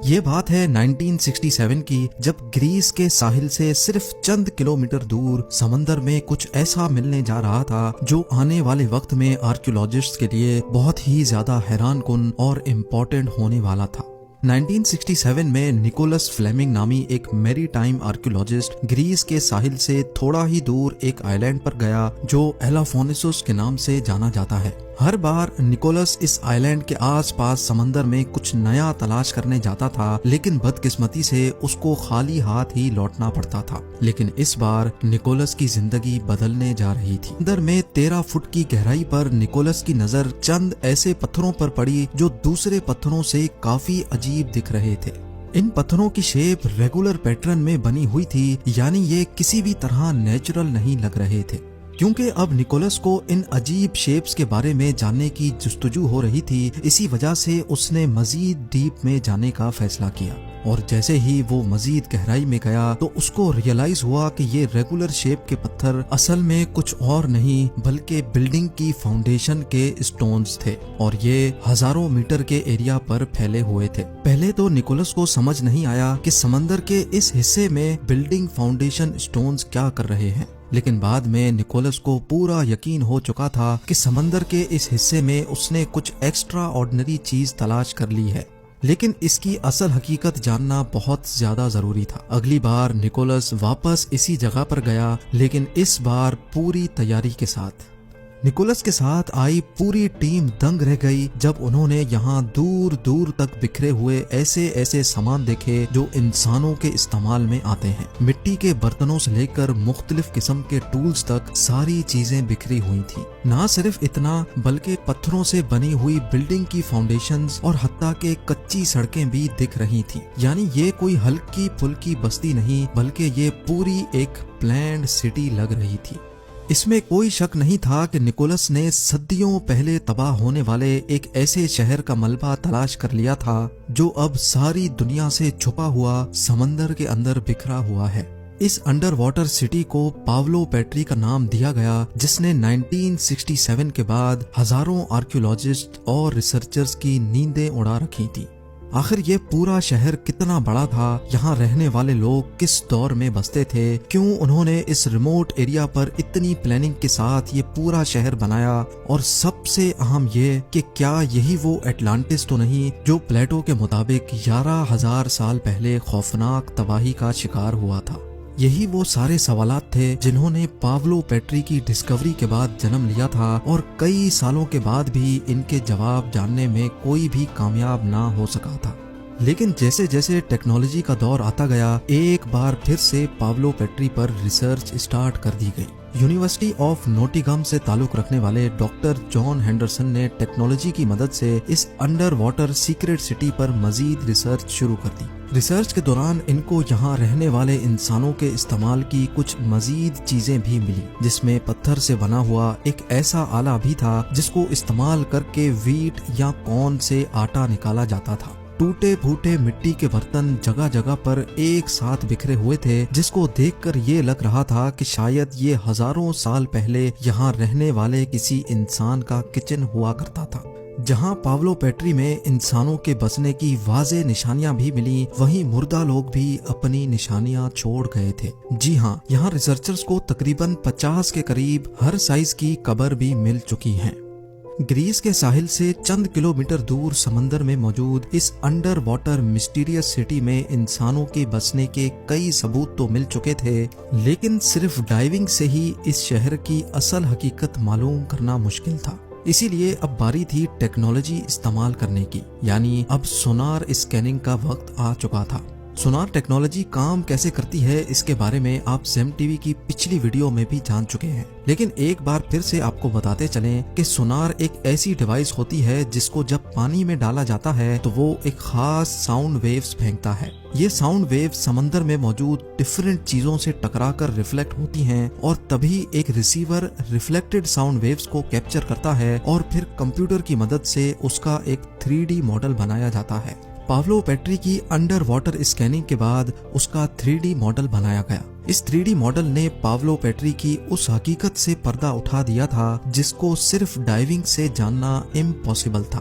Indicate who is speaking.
Speaker 1: یہ بات ہے 1967 کی، جب گریس کے ساحل سے صرف چند کلومیٹر دور سمندر میں کچھ ایسا ملنے جا رہا تھا جو آنے والے وقت میں آرکیولوجسٹ کے لیے بہت ہی زیادہ حیران کن اور امپورٹنٹ ہونے والا تھا۔ 1967 میں نیکولس فلیمنگ نامی ایک میری ٹائم آرکیولوجسٹ گریس کے ساحل سے تھوڑا ہی دور ایک آئی لینڈ پر گیا جو ایلافونیسوس کے نام سے جانا جاتا ہے۔ ہر بار نیکولس اس آئی لینڈ کے آس پاس سمندر میں کچھ نیا تلاش کرنے جاتا تھا، لیکن بدقسمتی سے اس کو خالی ہاتھ ہی لوٹنا پڑتا تھا۔ لیکن اس بار نیکولس کی زندگی بدلنے جا رہی تھی۔ سمندر میں 13 فٹ کی گہرائی پر نیکولس کی نظر چند ایسے پتھروں پر پڑی جو دوسرے پتھروں سے کافی عجیب دکھ رہے تھے۔ ان پتھروں کی شیپ ریگولر پیٹرن میں بنی ہوئی تھی، یعنی یہ کسی بھی طرح نیچرل نہیں لگ رہے تھے۔ کیونکہ اب نیکولس کو ان عجیب شیپس کے بارے میں جاننے کی جستجو ہو رہی تھی، اسی وجہ سے اس نے مزید ڈیپ میں جانے کا فیصلہ کیا، اور جیسے ہی وہ مزید گہرائی میں گیا تو اس کو ریئلائز ہوا کہ یہ ریگولر شیپ کے پتھر اصل میں کچھ اور نہیں بلکہ بلڈنگ کی فاؤنڈیشن کے اسٹونز تھے، اور یہ ہزاروں میٹر کے ایریا پر پھیلے ہوئے تھے۔ پہلے تو نیکولس کو سمجھ نہیں آیا کہ سمندر کے اس حصے میں بلڈنگ فاؤنڈیشن اسٹونز کیا کر رہے ہیں، لیکن بعد میں نیکولس کو پورا یقین ہو چکا تھا کہ سمندر کے اس حصے میں اس نے کچھ ایکسٹرا آرڈنری چیز تلاش کر لی ہے، لیکن اس کی اصل حقیقت جاننا بہت زیادہ ضروری تھا۔ اگلی بار نیکولس واپس اسی جگہ پر گیا، لیکن اس بار پوری تیاری کے ساتھ۔ نیکولس کے ساتھ آئی پوری ٹیم دنگ رہ گئی جب انہوں نے یہاں دور دور تک بکھرے ہوئے ایسے سامان دیکھے جو انسانوں کے استعمال میں آتے ہیں۔ مٹی کے برتنوں سے لے کر مختلف قسم کے ٹولز تک ساری چیزیں بکھری ہوئی تھیں۔ نہ صرف اتنا بلکہ پتھروں سے بنی ہوئی بلڈنگ کی فاؤنڈیشنز اور حتیٰ کہ کچی سڑکیں بھی دکھ رہی تھیں، یعنی یہ کوئی ہلکی پھلکی بستی نہیں بلکہ یہ پوری ایک پلانڈ سٹی لگ رہی تھی۔ اس میں کوئی شک نہیں تھا کہ نیکولس نے صدیوں پہلے تباہ ہونے والے ایک ایسے شہر کا ملبہ تلاش کر لیا تھا جو اب ساری دنیا سے چھپا ہوا سمندر کے اندر بکھرا ہوا ہے۔ اس انڈر واٹر سٹی کو پاولو پیٹری کا نام دیا گیا، جس نے 1967 کے بعد ہزاروں آرکیولوجسٹ اور ریسرچرز کی نیندیں اڑا رکھی تھی۔ آخر یہ پورا شہر کتنا بڑا تھا، یہاں رہنے والے لوگ کس دور میں بستے تھے، کیوں انہوں نے اس ریموٹ ایریا پر اتنی پلاننگ کے ساتھ یہ پورا شہر بنایا، اور سب سے اہم یہ کہ کیا یہی وہ اٹلانٹس تو نہیں جو پلیٹو کے مطابق 11,000 سال پہلے خوفناک تباہی کا شکار ہوا تھا۔ یہی وہ سارے سوالات تھے جنہوں نے پاولو پیٹری کی ڈسکوری کے بعد جنم لیا تھا، اور کئی سالوں کے بعد بھی ان کے جواب جاننے میں کوئی بھی کامیاب نہ ہو سکا تھا۔ لیکن جیسے جیسے ٹیکنالوجی کا دور آتا گیا، ایک بار پھر سے پاولو پیٹری پر ریسرچ اسٹارٹ کر دی گئی۔ یونیورسٹی آف نوٹنگہم سے تعلق رکھنے والے ڈاکٹر جان ہینڈرسن نے ٹیکنالوجی کی مدد سے اس انڈر واٹر سیکرٹ سٹی پر مزید ریسرچ شروع کر دی۔ ریسرچ کے دوران ان کو یہاں رہنے والے انسانوں کے استعمال کی کچھ مزید چیزیں بھی ملی، جس میں پتھر سے بنا ہوا ایک ایسا آلہ بھی تھا جس کو استعمال کر کے ویٹ یا کارن سے آٹا نکالا جاتا تھا۔ ٹوٹے پھوٹے مٹی کے برتن جگہ جگہ پر ایک ساتھ بکھرے ہوئے تھے، جس کو دیکھ کر یہ لگ رہا تھا کہ شاید یہ ہزاروں سال پہلے یہاں رہنے والے کسی انسان کا کچن ہوا کرتا تھا۔ جہاں پاولو پیٹری میں انسانوں کے بسنے کی واضح نشانیاں بھی ملی، وہیں مردہ لوگ بھی اپنی نشانیاں چھوڑ گئے تھے۔ جی ہاں، یہاں ریسرچرز کو تقریباً 50 کے قریب ہر سائز کی قبر بھی مل چکی ہیں۔ گریس کے ساحل سے چند کلومیٹر دور سمندر میں موجود اس انڈر واٹر مسٹیریس سٹی میں انسانوں کے بسنے کے کئی ثبوت تو مل چکے تھے، لیکن صرف ڈائیونگ سے ہی اس شہر کی اصل حقیقت معلوم کرنا مشکل تھا۔ اسی لیے اب باری تھی ٹیکنالوجی استعمال کرنے کی، یعنی اب سونار اسکیننگ کا وقت آ چکا تھا۔ سونار ٹیکنالوجی کام کیسے کرتی ہے اس کے بارے میں آپ زیم ٹی وی کی پچھلی ویڈیو میں بھی جان چکے ہیں، لیکن ایک بار پھر سے آپ کو بتاتے چلیں کہ سونار ایک ایسی ڈیوائس ہوتی ہے جس کو جب پانی میں ڈالا جاتا ہے تو وہ ایک خاص ساؤنڈ ویوز پھینکتا ہے۔ یہ ساؤنڈ ویوز سمندر میں موجود ڈیفرنٹ چیزوں سے ٹکرا کر ریفلیکٹ ہوتی ہیں، اور تبھی ایک ریسیور ریفلیکٹڈ ساؤنڈ ویوز کو کیپچر کرتا ہے، اور پھر کمپیوٹر کی مدد سے اس کا ایک 3D ماڈل بنایا جاتا ہے۔ پاولو پیٹری کی انڈر واٹر اسکیننگ کے بعد اس کا 3D ماڈل بنایا گیا۔ اس 3D ماڈل نے پاولو پیٹری کی اس حقیقت سے پردہ اٹھا دیا تھا جس کو صرف ڈائیونگ سے جاننا امپاسبل تھا۔